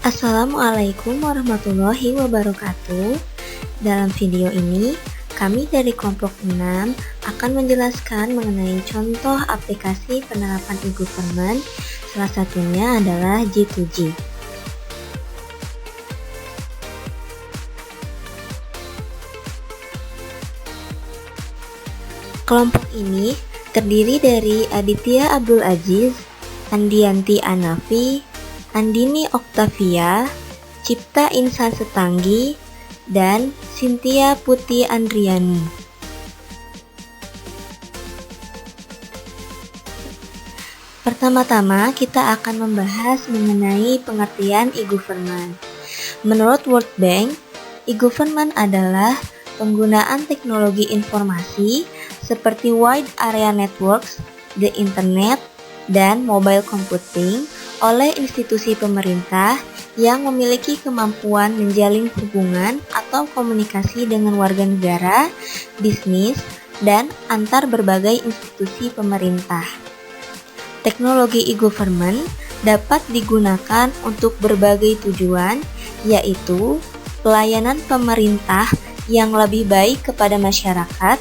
Assalamualaikum warahmatullahi wabarakatuh. Dalam video ini, kami dari kelompok 6 akan menjelaskan mengenai contoh aplikasi penerapan e-government. Salah satunya adalah G2G. Kelompok ini terdiri dari Aditya Abdul Aziz, Andianti Anafi, Andini Oktavia, Cipta Insa Setanggi, dan Cynthia Putih Andriani. Pertama-tama kita akan membahas mengenai pengertian e-government. Menurut World Bank, e-government adalah penggunaan teknologi informasi seperti wide area networks, the internet, dan mobile computing oleh institusi pemerintah yang memiliki kemampuan menjalin hubungan atau komunikasi dengan warga negara, bisnis, dan antar berbagai institusi pemerintah. Teknologi e-government dapat digunakan untuk berbagai tujuan, yaitu pelayanan pemerintah yang lebih baik kepada masyarakat,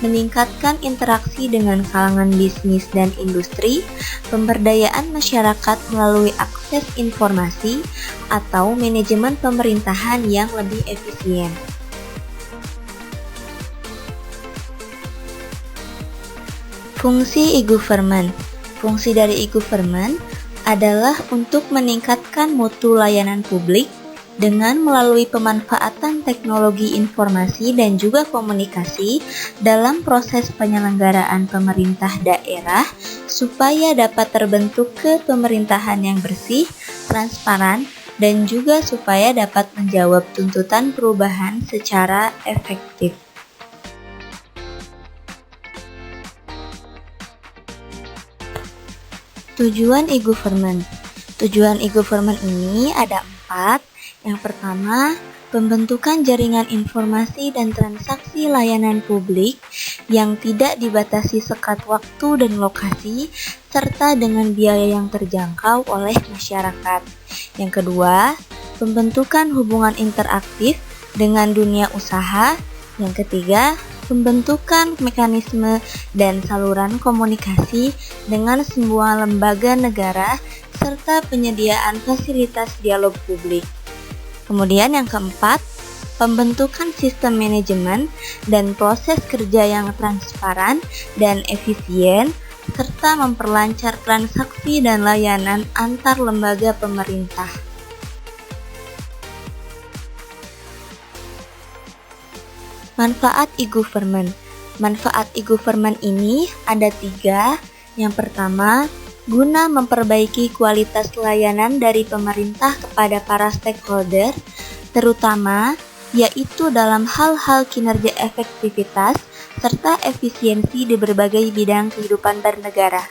meningkatkan interaksi dengan kalangan bisnis dan industri, pemberdayaan masyarakat melalui akses informasi, atau manajemen pemerintahan yang lebih efisien. Fungsi e-government. Fungsi dari e-government adalah untuk meningkatkan mutu layanan publik dengan melalui pemanfaatan teknologi informasi dan juga komunikasi dalam proses penyelenggaraan pemerintah daerah supaya dapat terbentuk kepemerintahan yang bersih, transparan, dan juga supaya dapat menjawab tuntutan perubahan secara efektif. Tujuan e-government. Tujuan e-government ini ada 4. Yang pertama, pembentukan jaringan informasi dan transaksi layanan publik yang tidak dibatasi sekat waktu dan lokasi, serta dengan biaya yang terjangkau oleh masyarakat. Yang kedua, pembentukan hubungan interaktif dengan dunia usaha. Yang ketiga, pembentukan mekanisme dan saluran komunikasi dengan semua lembaga negara, serta penyediaan fasilitas dialog publik. Kemudian yang keempat, pembentukan sistem manajemen dan proses kerja yang transparan dan efisien, serta memperlancar transaksi dan layanan antar lembaga pemerintah. Manfaat e-government. Manfaat e-government ini ada 3. Yang pertama, guna memperbaiki kualitas layanan dari pemerintah kepada para stakeholder, terutama yaitu dalam hal-hal kinerja efektivitas serta efisiensi di berbagai bidang kehidupan bernegara.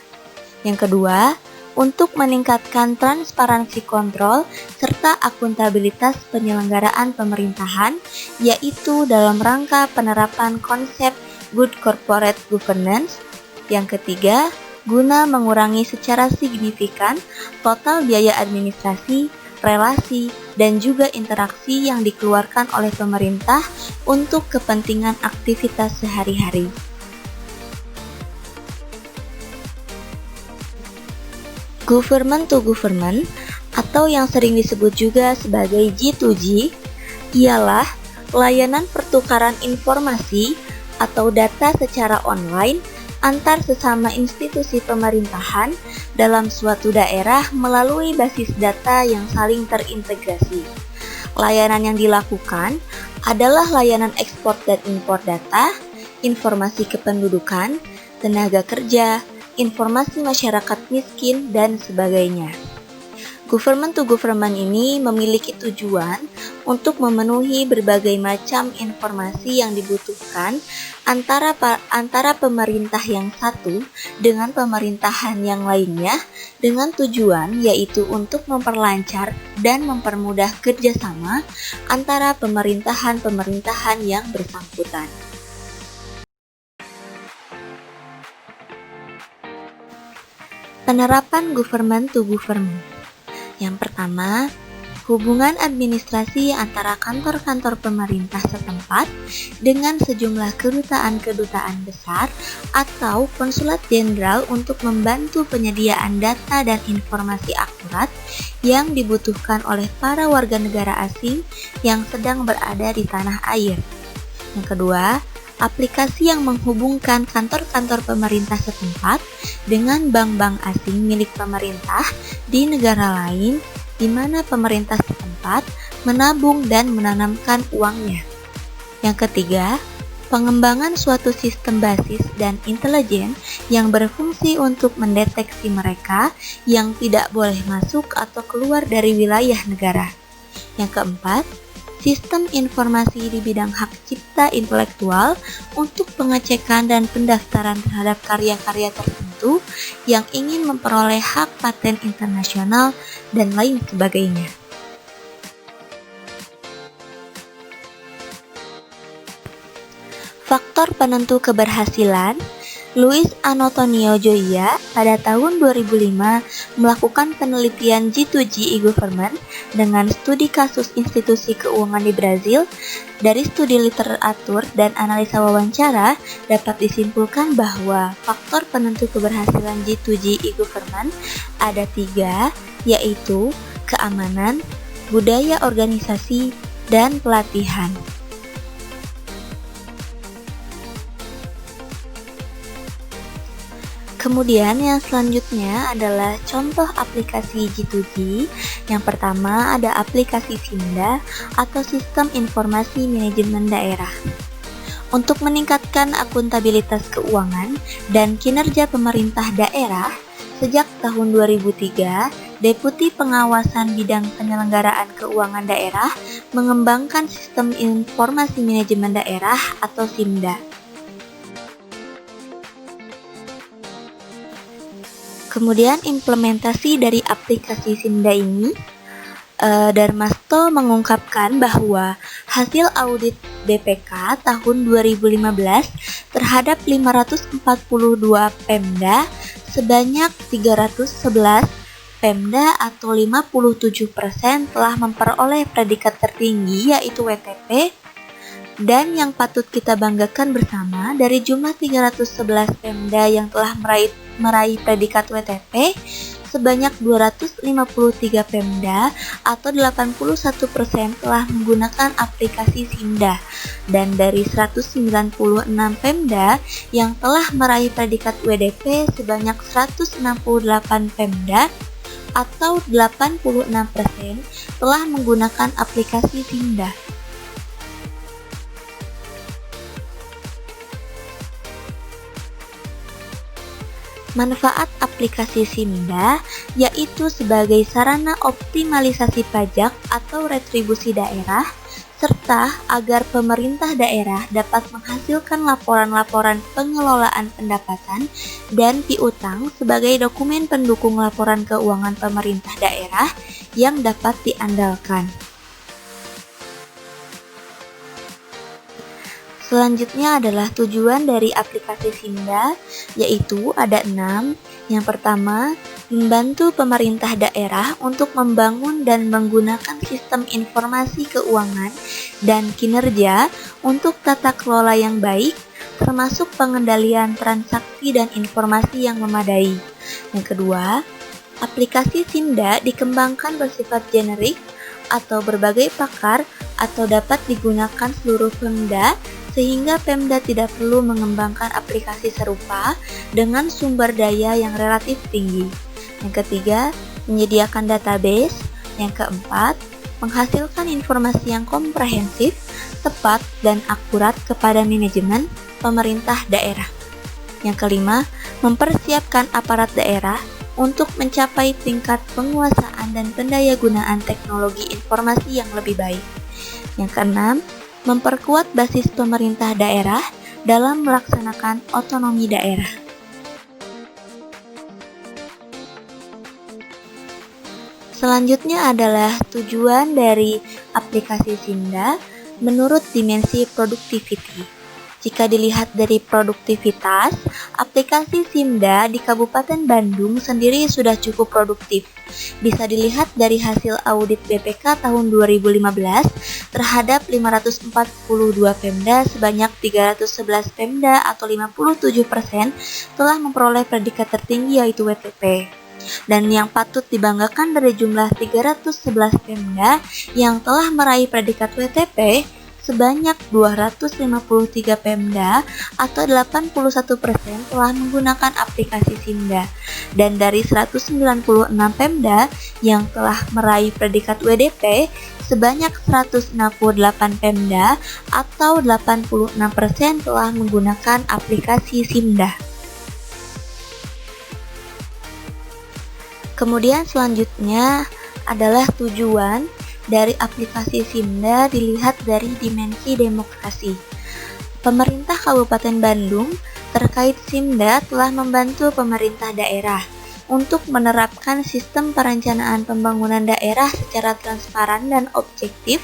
Yang kedua, untuk meningkatkan transparansi kontrol serta akuntabilitas penyelenggaraan pemerintahan, yaitu dalam rangka penerapan konsep good corporate governance. Yang ketiga, guna mengurangi secara signifikan total biaya administrasi, relasi, dan juga interaksi yang dikeluarkan oleh pemerintah untuk kepentingan aktivitas sehari-hari. Government to government, atau yang sering disebut juga sebagai G2G, ialah layanan pertukaran informasi atau data secara online antar sesama institusi pemerintahan dalam suatu daerah melalui basis data yang saling terintegrasi. Layanan yang dilakukan adalah layanan ekspor dan impor data, informasi kependudukan, tenaga kerja, informasi masyarakat miskin, dan sebagainya. Government to government ini memiliki tujuan untuk memenuhi berbagai macam informasi yang dibutuhkan antara pemerintah yang satu dengan pemerintahan yang lainnya, dengan tujuan yaitu untuk memperlancar dan mempermudah kerjasama antara pemerintahan-pemerintahan yang bersangkutan. Penerapan government to government. Yang pertama, hubungan administrasi antara kantor-kantor pemerintah setempat dengan sejumlah kedutaan-kedutaan besar atau konsulat jenderal untuk membantu penyediaan data dan informasi akurat yang dibutuhkan oleh para warga negara asing yang sedang berada di tanah air. Yang kedua, aplikasi yang menghubungkan kantor-kantor pemerintah setempat dengan bank-bank asing milik pemerintah di negara lain di mana pemerintah setempat menabung dan menanamkan uangnya. Yang ketiga, pengembangan suatu sistem basis dan intelijen yang berfungsi untuk mendeteksi mereka yang tidak boleh masuk atau keluar dari wilayah negara. Yang keempat, sistem informasi di bidang hak cipta intelektual untuk pengecekan dan pendaftaran terhadap karya-karya tertentu yang ingin memperoleh hak paten internasional dan lain sebagainya. Faktor penentu keberhasilan. Luis Antonio Joya pada tahun 2005 melakukan penelitian G2G e-government dengan studi kasus institusi keuangan di Brazil. Dari studi literatur dan analisa wawancara dapat disimpulkan bahwa faktor penentu keberhasilan G2G e-government ada 3, yaitu keamanan, budaya organisasi, dan pelatihan. Kemudian yang selanjutnya adalah contoh aplikasi G2G. Yang pertama ada aplikasi SIMDA atau Sistem Informasi Manajemen Daerah. Untuk meningkatkan akuntabilitas keuangan dan kinerja pemerintah daerah, sejak tahun 2003, Deputi Pengawasan Bidang Penyelenggaraan Keuangan Daerah mengembangkan Sistem Informasi Manajemen Daerah atau SIMDA. Kemudian implementasi dari aplikasi SIMDA ini, Darmasto mengungkapkan bahwa hasil audit BPK tahun 2015 terhadap 542 Pemda sebanyak 311 Pemda atau 57% telah memperoleh predikat tertinggi yaitu WTP. Dan yang patut kita banggakan bersama, dari jumlah 311 Pemda yang telah meraih predikat WTP, sebanyak 253 Pemda atau 81% telah menggunakan aplikasi SIMDA. Dan dari 196 Pemda yang telah meraih predikat WDP, sebanyak 168 Pemda atau 86% telah menggunakan aplikasi SIMDA. Manfaat aplikasi SIMDA yaitu sebagai sarana optimalisasi pajak atau retribusi daerah, serta agar pemerintah daerah dapat menghasilkan laporan-laporan pengelolaan pendapatan dan piutang sebagai dokumen pendukung laporan keuangan pemerintah daerah yang dapat diandalkan. Selanjutnya adalah tujuan dari aplikasi SIMDA, yaitu ada 6. Yang pertama, membantu pemerintah daerah untuk membangun dan menggunakan sistem informasi keuangan dan kinerja untuk tata kelola yang baik, termasuk pengendalian transaksi dan informasi yang memadai. Yang kedua, aplikasi SIMDA dikembangkan bersifat generik atau berbagai pakar atau dapat digunakan seluruh Pemda, sehingga Pemda tidak perlu mengembangkan aplikasi serupa dengan sumber daya yang relatif tinggi. Yang ketiga, menyediakan database. Yang keempat, menghasilkan informasi yang komprehensif, tepat, dan akurat kepada manajemen pemerintah daerah. Yang kelima, mempersiapkan aparat daerah untuk mencapai tingkat penguasaan dan pendayagunaan teknologi informasi yang lebih baik. Yang keenam, memperkuat basis pemerintah daerah dalam melaksanakan otonomi daerah. Selanjutnya adalah tujuan dari aplikasi SIMDA menurut dimensi productivity. Jika dilihat dari produktivitas, aplikasi Simda di Kabupaten Bandung sendiri sudah cukup produktif. Bisa dilihat dari hasil audit BPK tahun 2015 terhadap 542 Pemda sebanyak 311 Pemda atau 57% telah memperoleh predikat tertinggi yaitu WTP. Dan yang patut dibanggakan dari jumlah 311 Pemda yang telah meraih predikat WTP, sebanyak 253 Pemda atau 81% telah menggunakan aplikasi Simda. Dan dari 196 Pemda yang telah meraih predikat WDP, sebanyak 168 Pemda atau 86% telah menggunakan aplikasi Simda. Kemudian selanjutnya adalah tujuan dari aplikasi Simda dilihat dari dimensi demokrasi. Pemerintah Kabupaten Bandung terkait Simda telah membantu pemerintah daerah untuk menerapkan sistem perencanaan pembangunan daerah secara transparan dan objektif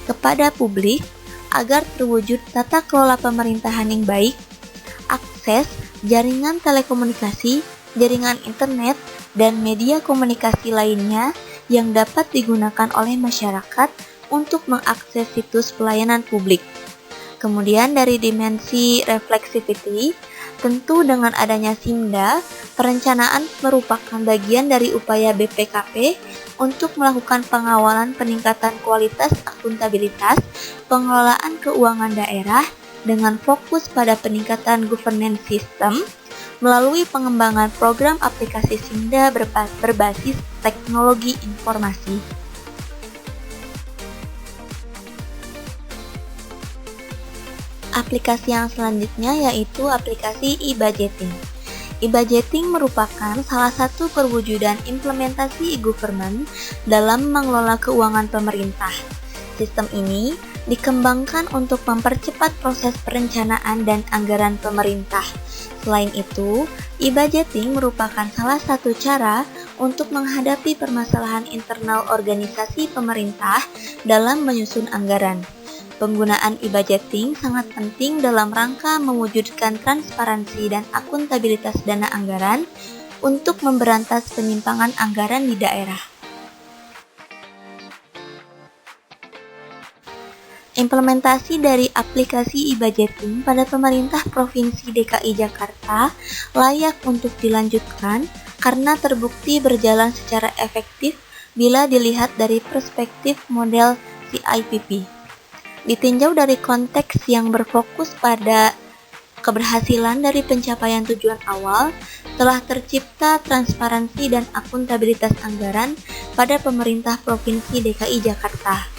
kepada publik agar terwujud tata kelola pemerintahan yang baik, akses jaringan telekomunikasi, jaringan internet, dan media komunikasi lainnya yang dapat digunakan oleh masyarakat untuk mengakses situs pelayanan publik. Kemudian dari dimensi reflexivity, tentu dengan adanya Simda, perencanaan merupakan bagian dari upaya BPKP untuk melakukan pengawalan peningkatan kualitas akuntabilitas pengelolaan keuangan daerah dengan fokus pada peningkatan governance system melalui pengembangan program aplikasi Simda berbasis teknologi informasi. Aplikasi yang selanjutnya yaitu aplikasi e-budgeting. E-budgeting merupakan salah satu perwujudan implementasi e-government dalam mengelola keuangan pemerintah. Sistem ini dikembangkan untuk mempercepat proses perencanaan dan anggaran pemerintah. Selain itu, e-budgeting merupakan salah satu cara untuk menghadapi permasalahan internal organisasi pemerintah dalam menyusun anggaran. Penggunaan e-budgeting sangat penting dalam rangka mewujudkan transparansi dan akuntabilitas dana anggaran untuk memberantas penyimpangan anggaran di daerah. Implementasi dari aplikasi e-budgeting pada pemerintah Provinsi DKI Jakarta layak untuk dilanjutkan karena terbukti berjalan secara efektif bila dilihat dari perspektif model CIPP. Ditinjau dari konteks yang berfokus pada keberhasilan dari pencapaian tujuan awal, telah tercipta transparansi dan akuntabilitas anggaran pada pemerintah Provinsi DKI Jakarta.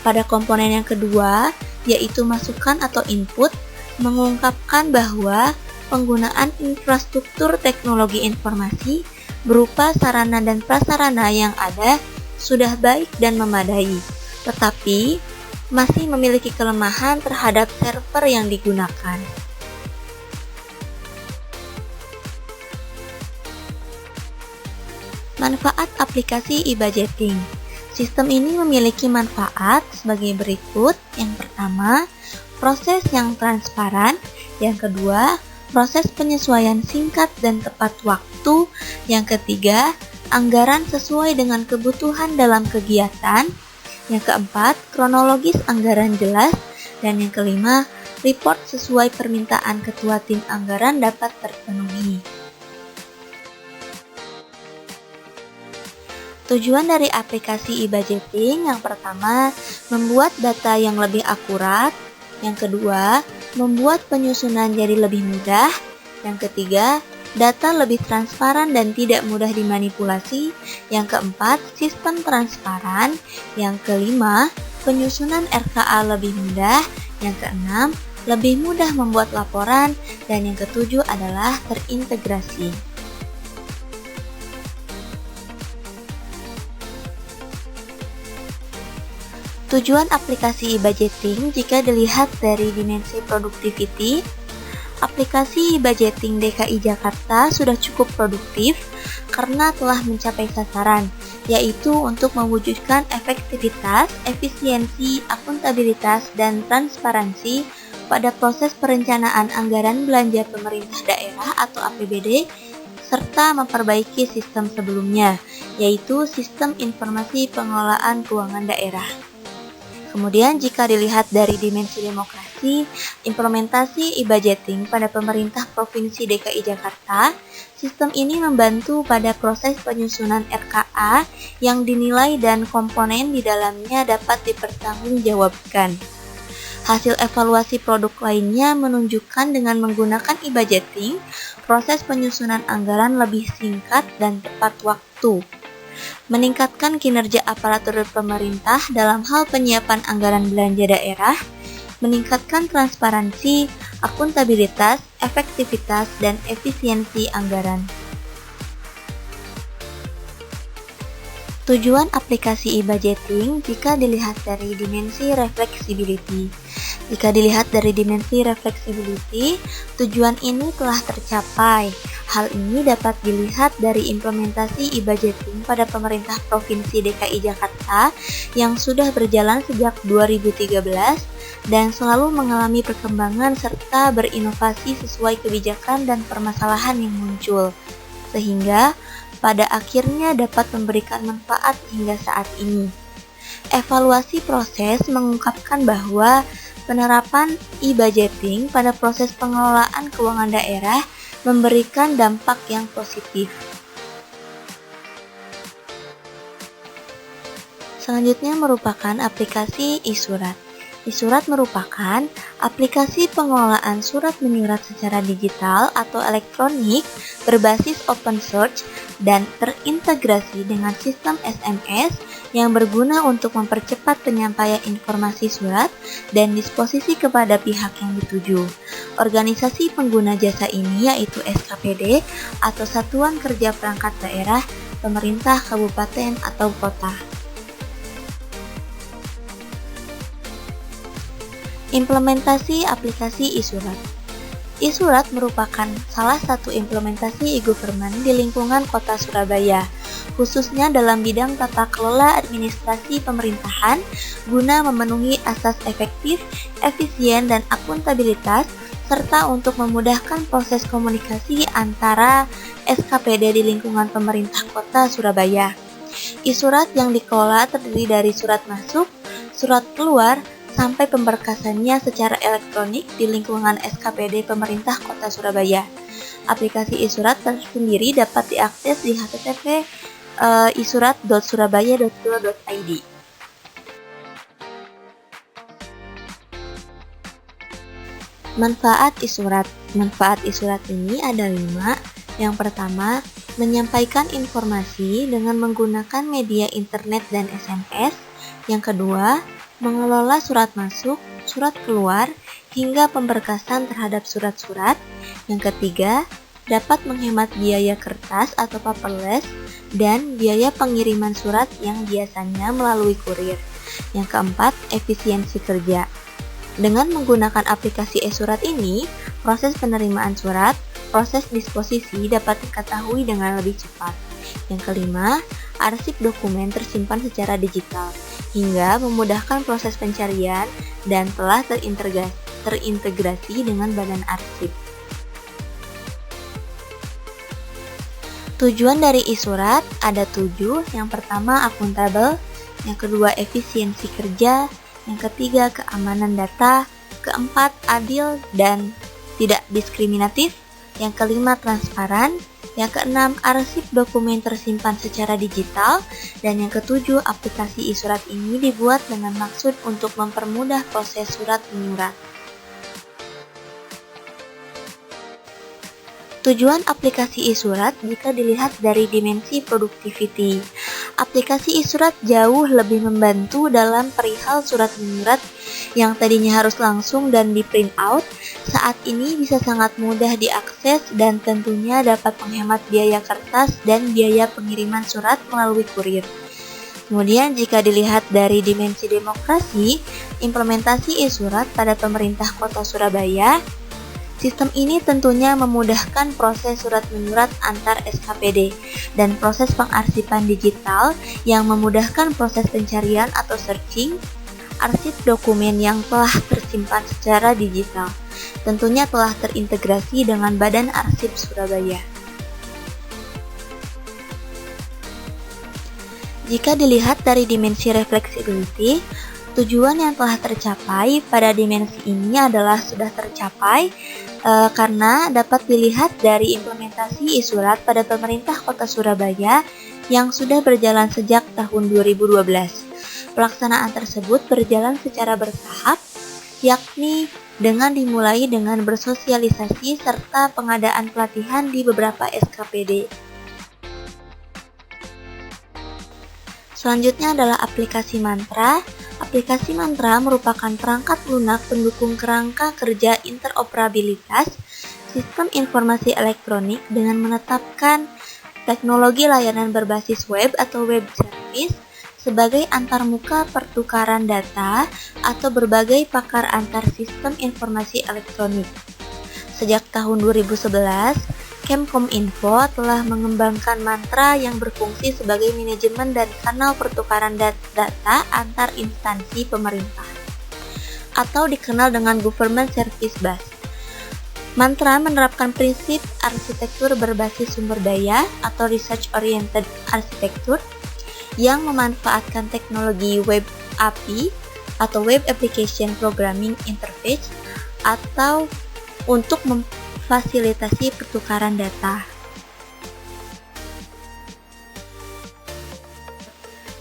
Pada komponen yang kedua, yaitu masukan atau input, mengungkapkan bahwa penggunaan infrastruktur teknologi informasi berupa sarana dan prasarana yang ada sudah baik dan memadai, tetapi masih memiliki kelemahan terhadap server yang digunakan. Manfaat aplikasi e-budgeting. Sistem ini memiliki manfaat sebagai berikut. Yang pertama, proses yang transparan. Yang kedua, proses penyesuaian singkat dan tepat waktu. Yang ketiga, anggaran sesuai dengan kebutuhan dalam kegiatan. Yang keempat, kronologis anggaran jelas. Dan yang kelima, report sesuai permintaan ketua tim anggaran dapat terpenuhi. Tujuan dari aplikasi e-budgeting yang pertama, membuat data yang lebih akurat. Yang kedua, membuat penyusunan jadi lebih mudah. Yang ketiga, data lebih transparan dan tidak mudah dimanipulasi. Yang keempat, sistem transparan. Yang kelima, penyusunan RKA lebih mudah. Yang keenam, lebih mudah membuat laporan. Dan yang ketujuh adalah terintegrasi. Tujuan aplikasi e-budgeting jika dilihat dari dimensi productivity, aplikasi e-budgeting DKI Jakarta sudah cukup produktif karena telah mencapai sasaran, yaitu untuk mewujudkan efektivitas, efisiensi, akuntabilitas, dan transparansi pada proses perencanaan anggaran belanja pemerintah daerah atau APBD, serta memperbaiki sistem sebelumnya, yaitu Sistem Informasi Pengelolaan Keuangan Daerah. Kemudian jika dilihat dari dimensi demokrasi, implementasi e-budgeting pada pemerintah Provinsi DKI Jakarta, sistem ini membantu pada proses penyusunan RKA yang dinilai dan komponen di dalamnya dapat dipertanggungjawabkan. Hasil evaluasi produk lainnya menunjukkan dengan menggunakan e-budgeting, proses penyusunan anggaran lebih singkat dan tepat waktu. Meningkatkan kinerja aparatur pemerintah dalam hal penyiapan anggaran belanja daerah, meningkatkan transparansi, akuntabilitas, efektivitas, dan efisiensi anggaran. Tujuan aplikasi e-budgeting jika dilihat dari dimensi reflexibility. Jika dilihat dari dimensi reflexibility, tujuan ini telah tercapai. Hal ini dapat dilihat dari implementasi e-budgeting pada pemerintah Provinsi DKI Jakarta yang sudah berjalan sejak 2013 dan selalu mengalami perkembangan serta berinovasi sesuai kebijakan dan permasalahan yang muncul, sehingga pada akhirnya dapat memberikan manfaat hingga saat ini. Evaluasi proses mengungkapkan bahwa penerapan e-budgeting pada proses pengelolaan keuangan daerah memberikan dampak yang positif. Selanjutnya merupakan aplikasi e-surat. E-surat merupakan aplikasi pengelolaan surat menyurat secara digital atau elektronik berbasis open source dan terintegrasi dengan sistem SMS yang berguna untuk mempercepat penyampaian informasi surat dan disposisi kepada pihak yang dituju. Organisasi pengguna jasa ini yaitu SKPD atau Satuan Kerja Perangkat Daerah, Pemerintah Kabupaten atau Kota. Implementasi aplikasi e-surat. E-surat merupakan salah satu implementasi e-government di lingkungan Kota Surabaya, khususnya dalam bidang tata kelola administrasi pemerintahan guna memenuhi asas efektif, efisien, dan akuntabilitas, serta untuk memudahkan proses komunikasi antara SKPD di lingkungan pemerintah Kota Surabaya. E-surat yang dikelola terdiri dari surat masuk, surat keluar, sampai pemberkasannya secara elektronik di lingkungan SKPD pemerintah Kota Surabaya. Aplikasi e-surat tersendiri dapat diakses di http isurat.surabaya.go.id. Manfaat e-surat. Manfaat e-surat ini ada 5. Yang pertama, menyampaikan informasi dengan menggunakan media internet dan SMS. Yang kedua, mengelola surat masuk, surat keluar, hingga pemberkasan terhadap surat-surat. Yang ketiga, dapat menghemat biaya kertas atau paperless dan biaya pengiriman surat yang biasanya melalui kurir. Yang keempat, efisiensi kerja. Dengan menggunakan aplikasi e-surat ini, proses penerimaan surat, proses disposisi dapat diketahui dengan lebih cepat. Yang kelima, arsip dokumen tersimpan secara digital, hingga memudahkan proses pencarian dan telah terintegrasi dengan badan arsip. Tujuan dari e-surat ada 7. Yang pertama, akuntabel. Yang kedua, efisiensi kerja. Yang ketiga, keamanan data. Keempat, adil dan tidak diskriminatif. Yang kelima, transparan. Yang keenam, arsip dokumen tersimpan secara digital. Dan yang ketujuh, aplikasi e-surat ini dibuat dengan maksud untuk mempermudah proses surat menyurat. Tujuan aplikasi e-surat jika dilihat dari dimensi productivity. Aplikasi e-surat jauh lebih membantu dalam perihal surat menyurat yang tadinya harus langsung dan di print out, saat ini bisa sangat mudah diakses dan tentunya dapat menghemat biaya kertas dan biaya pengiriman surat melalui kurir. Kemudian jika dilihat dari dimensi demokrasi, implementasi e-surat pada pemerintah Kota Surabaya, sistem ini tentunya memudahkan proses surat menyurat antar SKPD dan proses pengarsipan digital yang memudahkan proses pencarian atau searching, arsip dokumen yang telah tersimpan secara digital. Tentunya telah terintegrasi dengan Badan Arsip Surabaya. Jika dilihat dari dimensi reflexibility, tujuan yang telah tercapai pada dimensi ini adalah sudah tercapai karena dapat dilihat dari implementasi e-surat pada pemerintah Kota Surabaya yang sudah berjalan sejak tahun 2012. Pelaksanaan tersebut berjalan secara bertahap, yakni dengan dimulai dengan bersosialisasi serta pengadaan pelatihan di beberapa SKPD. Selanjutnya adalah aplikasi Mantra. Aplikasi Mantra merupakan perangkat lunak pendukung kerangka kerja interoperabilitas sistem informasi elektronik dengan menetapkan teknologi layanan berbasis web atau web service sebagai antarmuka pertukaran data atau berbagai pakar antar sistem informasi elektronik. Sejak tahun 2011, Kemkominfo telah mengembangkan Mantra yang berfungsi sebagai manajemen dan kanal pertukaran data antar instansi pemerintah, atau dikenal dengan Government Service Bus. Mantra menerapkan prinsip arsitektur berbasis sumber daya atau Research Oriented Architecture yang memanfaatkan teknologi Web API atau Web Application Programming Interface atau untuk memfasilitasi pertukaran data.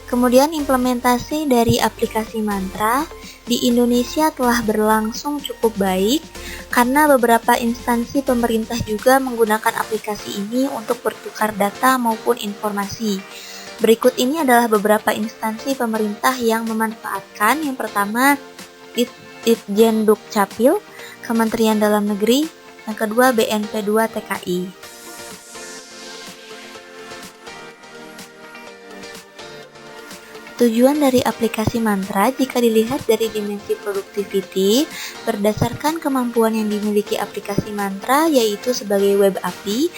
Kemudian implementasi dari aplikasi Mantra di Indonesia telah berlangsung cukup baik karena beberapa instansi pemerintah juga menggunakan aplikasi ini untuk bertukar data maupun informasi. Berikut ini adalah beberapa instansi pemerintah yang memanfaatkan. Yang pertama, Ditjen Dukcapil, Kementerian Dalam Negeri, yang kedua BNP 2 TKI. Tujuan dari aplikasi Mantra jika dilihat dari dimensi productivity berdasarkan kemampuan yang dimiliki aplikasi Mantra yaitu sebagai web API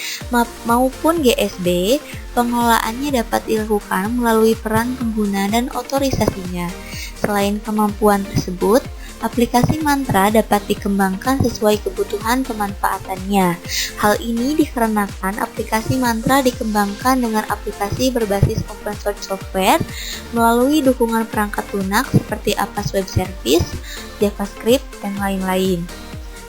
maupun GSB, pengelolaannya dapat dilakukan melalui peran pengguna dan otorisasinya. Selain kemampuan tersebut, aplikasi Mantra dapat dikembangkan sesuai kebutuhan pemanfaatannya. Hal ini dikarenakan aplikasi Mantra dikembangkan dengan aplikasi berbasis open source software melalui dukungan perangkat lunak seperti Apas Web Service, JavaScript, dan lain-lain.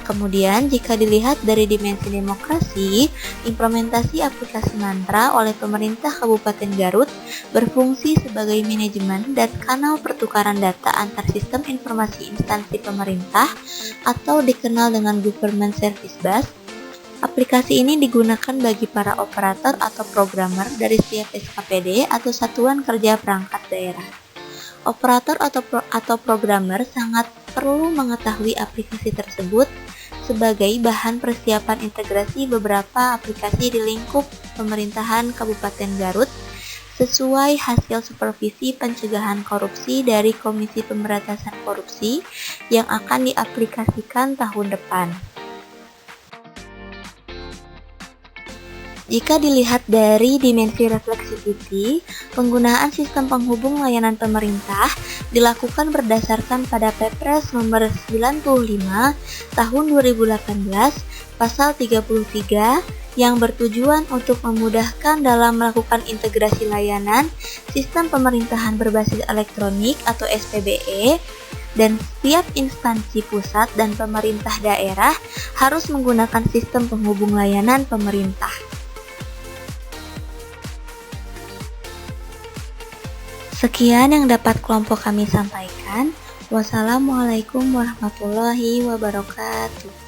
Kemudian, jika dilihat dari dimensi demokrasi, implementasi aplikasi Mantra oleh pemerintah Kabupaten Garut berfungsi sebagai manajemen dan kanal pertukaran data antar sistem informasi instansi pemerintah atau dikenal dengan Government Service Bus. Aplikasi ini digunakan bagi para operator atau programmer dari setiap SKPD atau satuan kerja perangkat daerah. Operator atau programmer sangat perlu mengetahui aplikasi tersebut sebagai bahan persiapan integrasi beberapa aplikasi di lingkup pemerintahan Kabupaten Garut sesuai hasil supervisi pencegahan korupsi dari Komisi Pemberantasan Korupsi yang akan diaplikasikan tahun depan. Jika dilihat dari dimensi reflexivity, penggunaan sistem penghubung layanan pemerintah dilakukan berdasarkan pada Perpres nomor 95 tahun 2018 pasal 33 yang bertujuan untuk memudahkan dalam melakukan integrasi layanan sistem pemerintahan berbasis elektronik atau SPBE dan setiap instansi pusat dan pemerintah daerah harus menggunakan sistem penghubung layanan pemerintah. Sekian yang dapat kelompok kami sampaikan. Wassalamualaikum warahmatullahi wabarakatuh.